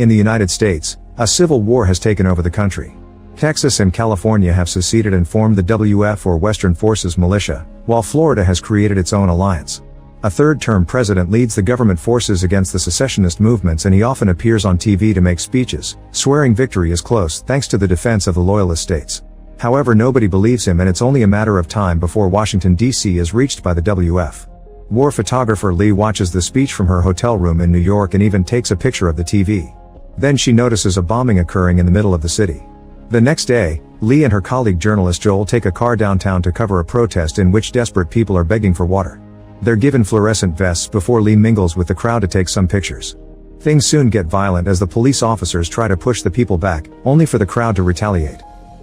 In the United States, a civil war has taken over the country. Texas and California have seceded and formed the WF or Western Forces Militia, while Florida has created its own alliance. A third-term president leads the government forces against the secessionist movements, and he often appears on TV to make speeches, swearing victory is close thanks to the defense of the loyalist states. However, nobody believes him, and it's only a matter of time before Washington, D.C. is reached by the WF. War photographer Lee watches the speech from her hotel room in New York and even takes a picture of the TV. Then she notices a bombing occurring in the middle of the city. The next day, Lee and her colleague journalist Joel take a car downtown to cover a protest in which desperate people are begging for water. They're given fluorescent vests before Lee mingles with the crowd to take some pictures. Things soon get violent as the police officers try to push the people back, only for the crowd to retaliate.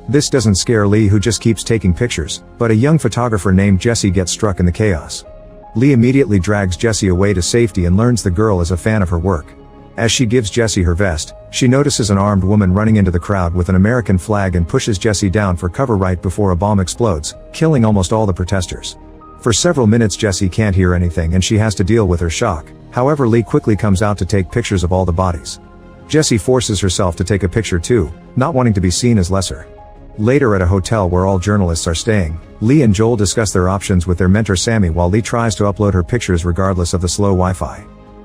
This doesn't scare Lee, who just keeps taking pictures, but a young photographer named Jessie gets struck in the chaos. Lee immediately drags Jessie away to safety and learns the girl is a fan of her work. As she gives Jessie her vest, she notices an armed woman running into the crowd with an American flag and pushes Jessie down for cover right before a bomb explodes, killing almost all the protesters. For several minutes Jessie can't hear anything and she has to deal with her shock. However, Lee quickly comes out to take pictures of all the bodies. Jessie forces herself to take a picture too, not wanting to be seen as lesser. Later at a hotel where all journalists are staying, Lee and Joel discuss their options with their mentor Sammy while Lee tries to upload her pictures regardless of the slow Wi-Fi.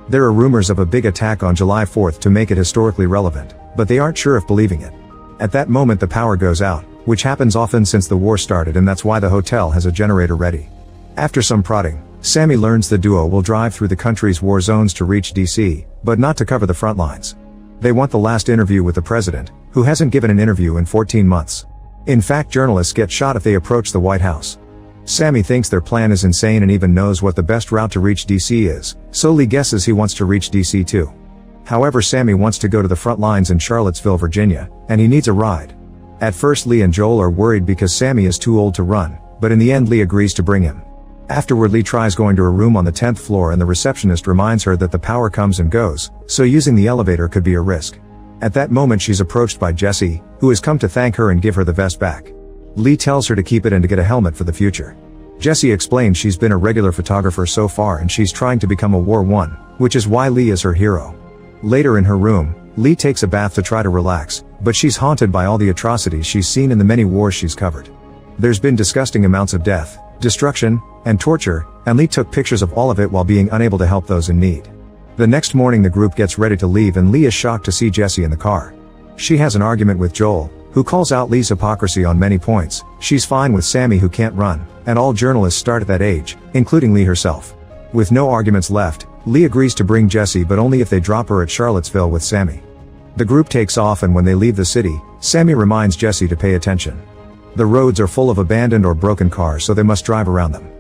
There are rumors of a big attack on July 4th to make it historically relevant, but they aren't sure if believing it. At that moment the power goes out, which happens often since the war started, and that's why the hotel has a generator ready. After some prodding, Sammy learns the duo will drive through the country's war zones to reach DC, but not to cover the front lines. They want the last interview with the president, who hasn't given an interview in 14 months. In fact, journalists get shot if they approach the White House. Sammy thinks their plan is insane and even knows what the best route to reach DC is, so Lee guesses he wants to reach DC too. However, Sammy wants to go to the front lines in Charlottesville, Virginia, and he needs a ride. At first Lee and Joel are worried because Sammy is too old to run, but in the end Lee agrees to bring him. Afterward, Lee tries going to a room on the 10th floor and the receptionist reminds her that the power comes and goes, so using the elevator could be a risk. At that moment she's approached by Jessie, who has come to thank her and give her the vest back. Lee tells her to keep it and to get a helmet for the future. Jessie explains she's been a regular photographer so far and she's trying to become a war one, which is why Lee is her hero. Later in her room, Lee takes a bath to try to relax, but she's haunted by all the atrocities she's seen in the many wars she's covered. There's been disgusting amounts of death, destruction, and torture, and Lee took pictures of all of it while being unable to help those in need. The next morning the group gets ready to leave and Lee is shocked to see Jessie in the car. She has an argument with Joel, who calls out Lee's hypocrisy on many points. She's fine with Sammy, who can't run, and all journalists start at that age, including Lee herself. With no arguments left, Lee agrees to bring Jessie, but only if they drop her at Charlottesville with Sammy. The group takes off, and when they leave the city, Sammy reminds Jessie to pay attention. The roads are full of abandoned or broken cars, so they must drive around them.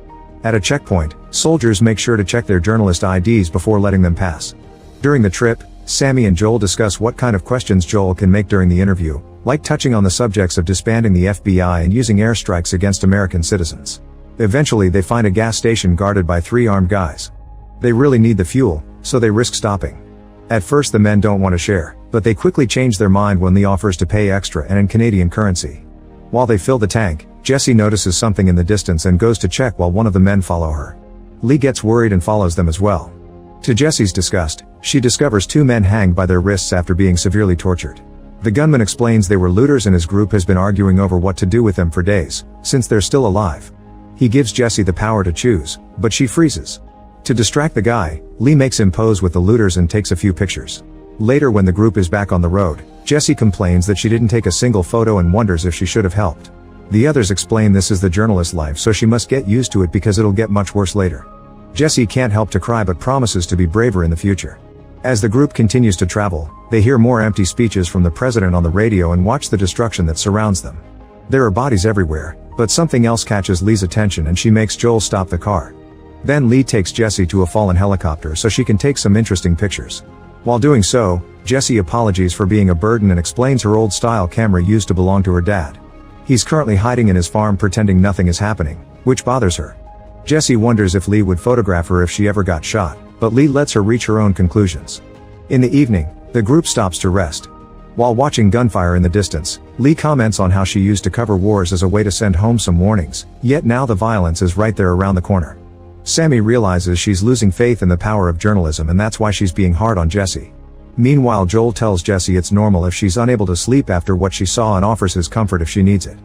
At a checkpoint, soldiers make sure to check their journalist IDs before letting them pass. During the trip, Sammy and Joel discuss what kind of questions Joel can make during the interview, like touching on the subjects of disbanding the FBI and using airstrikes against American citizens. Eventually they find a gas station guarded by 3 armed guys. They really need the fuel, so they risk stopping. At first the men don't want to share, but they quickly change their mind when Lee offers to pay extra and in Canadian currency. While they fill the tank, Jessie notices something in the distance and goes to check while one of the men follow her. Lee gets worried and follows them as well. To Jessie's disgust, she discovers 2 men hanged by their wrists after being severely tortured. The gunman explains they were looters and his group has been arguing over what to do with them for days, since they're still alive. He gives Jessie the power to choose, but she freezes. To distract the guy, Lee makes him pose with the looters and takes a few pictures. Later, when the group is back on the road, Jessie complains that she didn't take a single photo and wonders if she should have helped. The others explain this is the journalist life, so she must get used to it because it'll get much worse later. Jessie can't help to cry but promises to be braver in the future. As the group continues to travel, they hear more empty speeches from the president on the radio and watch the destruction that surrounds them. There are bodies everywhere, but something else catches Lee's attention and she makes Joel stop the car. Then Lee takes Jessie to a fallen helicopter so she can take some interesting pictures. While doing so, Jessie apologizes for being a burden and explains her old-style camera used to belong to her dad. He's currently hiding in his farm pretending nothing is happening, which bothers her. Jessie wonders if Lee would photograph her if she ever got shot, but Lee lets her reach her own conclusions. In the evening, the group stops to rest. While watching gunfire in the distance, Lee comments on how she used to cover wars as a way to send home some warnings, yet now the violence is right there around the corner. Sammy realizes she's losing faith in the power of journalism and that's why she's being hard on Jessie. Meanwhile, Joel tells Jesse it's normal if she's unable to sleep after what she saw and offers his comfort if she needs it.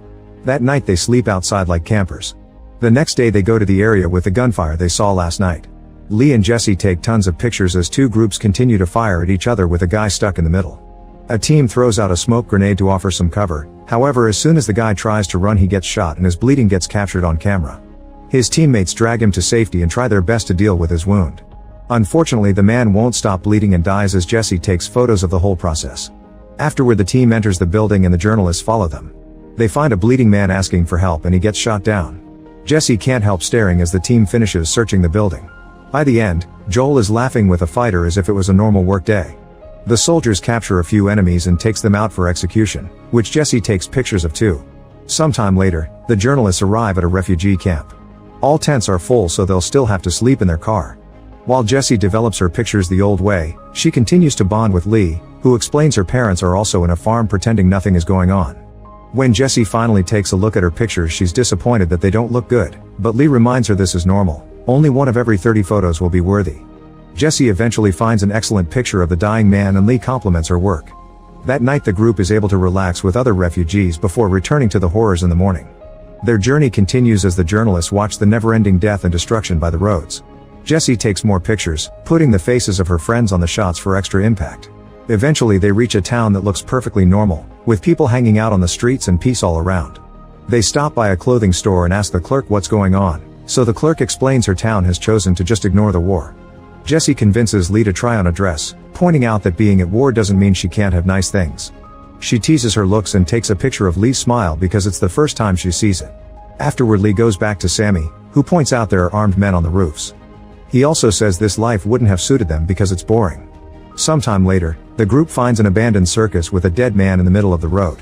That night they sleep outside like campers. The next day they go to the area with the gunfire they saw last night. Lee and Jesse take tons of pictures as two groups continue to fire at each other with a guy stuck in the middle. A team throws out a smoke grenade to offer some cover, however as soon as the guy tries to run he gets shot and his bleeding gets captured on camera. His teammates drag him to safety and try their best to deal with his wound. Unfortunately the man won't stop bleeding and dies as Jesse takes photos of the whole process. Afterward the team enters the building and the journalists follow them. They find a bleeding man asking for help and he gets shot down. Jesse can't help staring as the team finishes searching the building. By the end, Joel is laughing with a fighter as if it was a normal work day. The soldiers capture a few enemies and takes them out for execution, which Jesse takes pictures of too. Sometime later, the journalists arrive at a refugee camp. All tents are full so they'll still have to sleep in their car. While Jesse develops her pictures the old way, she continues to bond with Lee, who explains her parents are also in a farm pretending nothing is going on. When Jesse finally takes a look at her pictures she's disappointed that they don't look good, but Lee reminds her this is normal, only one of every 30 photos will be worthy. Jesse eventually finds an excellent picture of the dying man and Lee compliments her work. That night the group is able to relax with other refugees before returning to the horrors in the morning. Their journey continues as the journalists watch the never-ending death and destruction by the roads. Jesse takes more pictures, putting the faces of her friends on the shots for extra impact. Eventually they reach a town that looks perfectly normal, with people hanging out on the streets and peace all around. They stop by a clothing store and ask the clerk what's going on, so the clerk explains her town has chosen to just ignore the war. Jesse convinces Lee to try on a dress, pointing out that being at war doesn't mean she can't have nice things. She teases her looks and takes a picture of Lee's smile because it's the first time she sees it. Afterward Lee goes back to Sammy, who points out there are armed men on the roofs. He also says this life wouldn't have suited them because it's boring. Sometime later, the group finds an abandoned circus with a dead man in the middle of the road.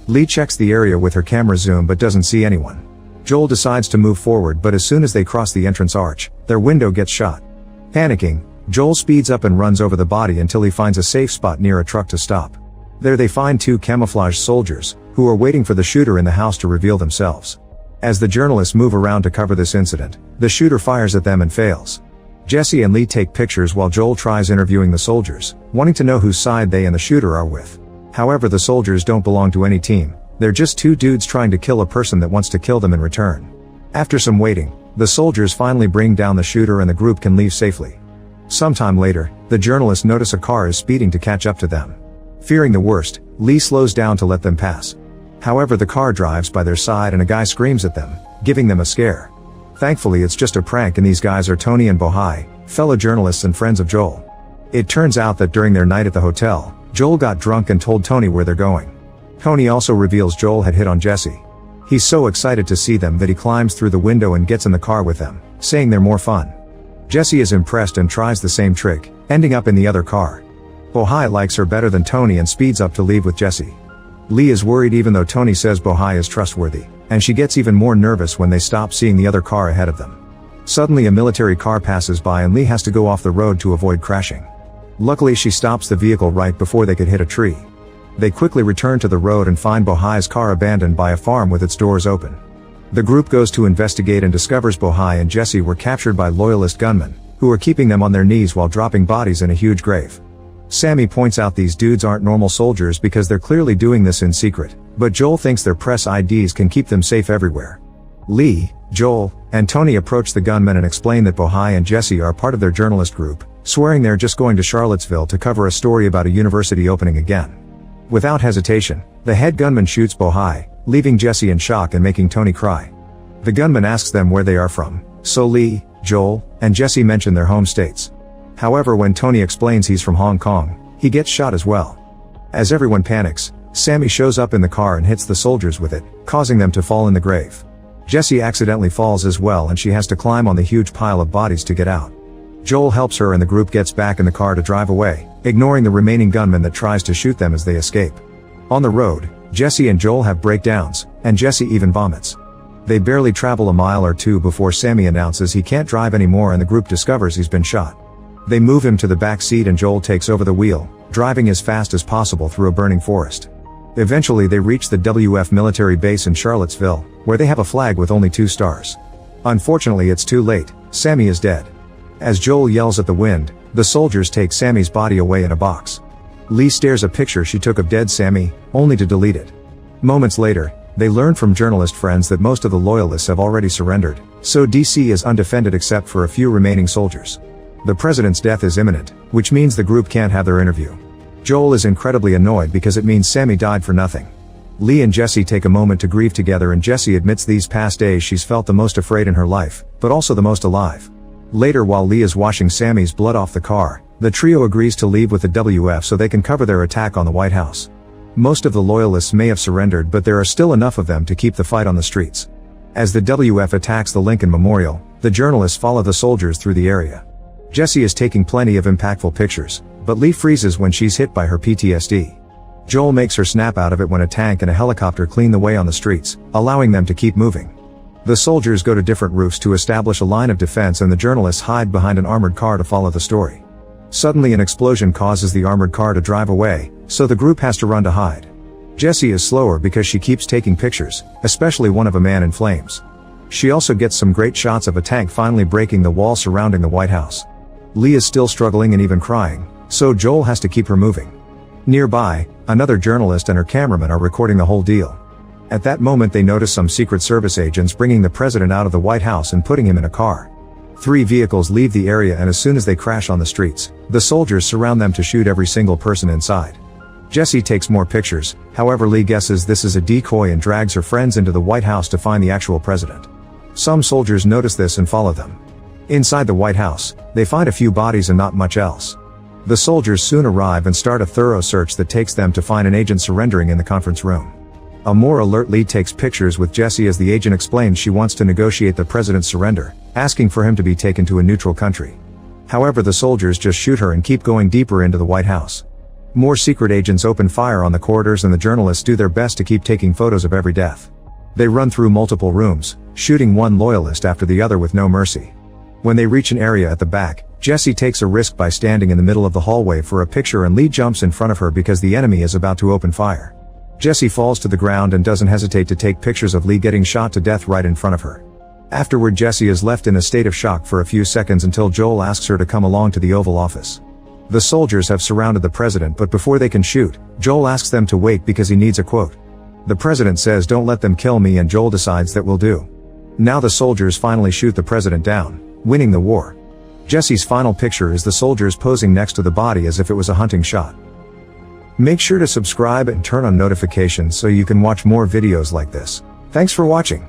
Lee checks the area with her camera zoom but doesn't see anyone. Joel decides to move forward but as soon as they cross the entrance arch, their window gets shot. Panicking, Joel speeds up and runs over the body until he finds a safe spot near a truck to stop. There they find two camouflaged soldiers, who are waiting for the shooter in the house to reveal themselves. As the journalists move around to cover this incident, the shooter fires at them and fails. Jesse and Lee take pictures while Joel tries interviewing the soldiers, wanting to know whose side they and the shooter are with. However, the soldiers don't belong to any team, they're just two dudes trying to kill a person that wants to kill them in return. After some waiting, the soldiers finally bring down the shooter and the group can leave safely. Sometime later, the journalists notice a car is speeding to catch up to them. Fearing the worst, Lee slows down to let them pass. However, the car drives by their side and a guy screams at them, giving them a scare. Thankfully it's just a prank and these guys are Tony and Bohai, fellow journalists and friends of Joel. It turns out that during their night at the hotel, Joel got drunk and told Tony where they're going. Tony also reveals Joel had hit on Jesse. He's so excited to see them that he climbs through the window and gets in the car with them, saying they're more fun. Jesse is impressed and tries the same trick, ending up in the other car. Bohai likes her better than Tony and speeds up to leave with Jesse. Lee is worried even though Tony says Bohai is trustworthy, and she gets even more nervous when they stop seeing the other car ahead of them. Suddenly a military car passes by and Lee has to go off the road to avoid crashing. Luckily she stops the vehicle right before they could hit a tree. They quickly return to the road and find Bohai's car abandoned by a farm with its doors open. The group goes to investigate and discovers Bohai and Jesse were captured by loyalist gunmen, who are keeping them on their knees while dropping bodies in a huge grave. Sammy points out these dudes aren't normal soldiers because they're clearly doing this in secret, but Joel thinks their press IDs can keep them safe everywhere. Lee, Joel, and Tony approach the gunmen and explain that Bohai and Jesse are part of their journalist group, swearing they're just going to Charlottesville to cover a story about a university opening again. Without hesitation, the head gunman shoots Bohai, leaving Jesse in shock and making Tony cry. The gunman asks them where they are from, so Lee, Joel, and Jesse mention their home states. However, when Tony explains he's from Hong Kong, he gets shot as well. As everyone panics, Sammy shows up in the car and hits the soldiers with it, causing them to fall in the grave. Jesse accidentally falls as well and she has to climb on the huge pile of bodies to get out. Joel helps her and the group gets back in the car to drive away, ignoring the remaining gunman that tries to shoot them as they escape. On the road, Jesse and Joel have breakdowns, and Jesse even vomits. They barely travel a mile or two before Sammy announces he can't drive anymore and the group discovers he's been shot. They move him to the back seat and Joel takes over the wheel, driving as fast as possible through a burning forest. Eventually they reach the WF military base in Charlottesville, where they have a flag with only 2 stars. Unfortunately it's too late, Sammy is dead. As Joel yells at the wind, the soldiers take Sammy's body away in a box. Lee stares a picture she took of dead Sammy, only to delete it. Moments later, they learn from journalist friends that most of the loyalists have already surrendered, so DC is undefended except for a few remaining soldiers. The president's death is imminent, which means the group can't have their interview. Joel is incredibly annoyed because it means Sammy died for nothing. Lee and Jesse take a moment to grieve together, and Jesse admits these past days she's felt the most afraid in her life, but also the most alive. Later, while Lee is washing Sammy's blood off the car, the trio agrees to leave with the WF so they can cover their attack on the White House. Most of the loyalists may have surrendered, but there are still enough of them to keep the fight on the streets. As the WF attacks the Lincoln Memorial, the journalists follow the soldiers through the area. Jesse is taking plenty of impactful pictures, but Lee freezes when she's hit by her PTSD. Joel makes her snap out of it when a tank and a helicopter clean the way on the streets, allowing them to keep moving. The soldiers go to different roofs to establish a line of defense, and the journalists hide behind an armored car to follow the story. Suddenly, an explosion causes the armored car to drive away, so the group has to run to hide. Jessie is slower because she keeps taking pictures, especially one of a man in flames. She also gets some great shots of a tank finally breaking the wall surrounding the White House. Lee is still struggling and even crying, so Joel has to keep her moving. Nearby, another journalist and her cameraman are recording the whole deal. At that moment, they notice some Secret Service agents bringing the president out of the White House and putting him in a car. 3 vehicles leave the area, and as soon as they crash on the streets, the soldiers surround them to shoot every single person inside. Jesse takes more pictures, however Lee guesses this is a decoy and drags her friends into the White House to find the actual president. Some soldiers notice this and follow them. Inside the White House, they find a few bodies and not much else. The soldiers soon arrive and start a thorough search that takes them to find an agent surrendering in the conference room. A more alert Lee takes pictures with Jesse as the agent explains she wants to negotiate the president's surrender, asking for him to be taken to a neutral country. However, the soldiers just shoot her and keep going deeper into the White House. More secret agents open fire on the corridors, and the journalists do their best to keep taking photos of every death. They run through multiple rooms, shooting one loyalist after the other with no mercy. When they reach an area at the back, Jesse takes a risk by standing in the middle of the hallway for a picture, and Lee jumps in front of her because the enemy is about to open fire. Jesse falls to the ground and doesn't hesitate to take pictures of Lee getting shot to death right in front of her. Afterward, Jesse is left in a state of shock for a few seconds until Joel asks her to come along to the Oval Office. The soldiers have surrounded the president, but before they can shoot, Joel asks them to wait because he needs a quote. The president says, "Don't let them kill me," and Joel decides that will do. Now the soldiers finally shoot the president down, winning the war. Jesse's final picture is the soldiers posing next to the body as if it was a hunting shot. Make sure to subscribe and turn on notifications so you can watch more videos like this. Thanks for watching.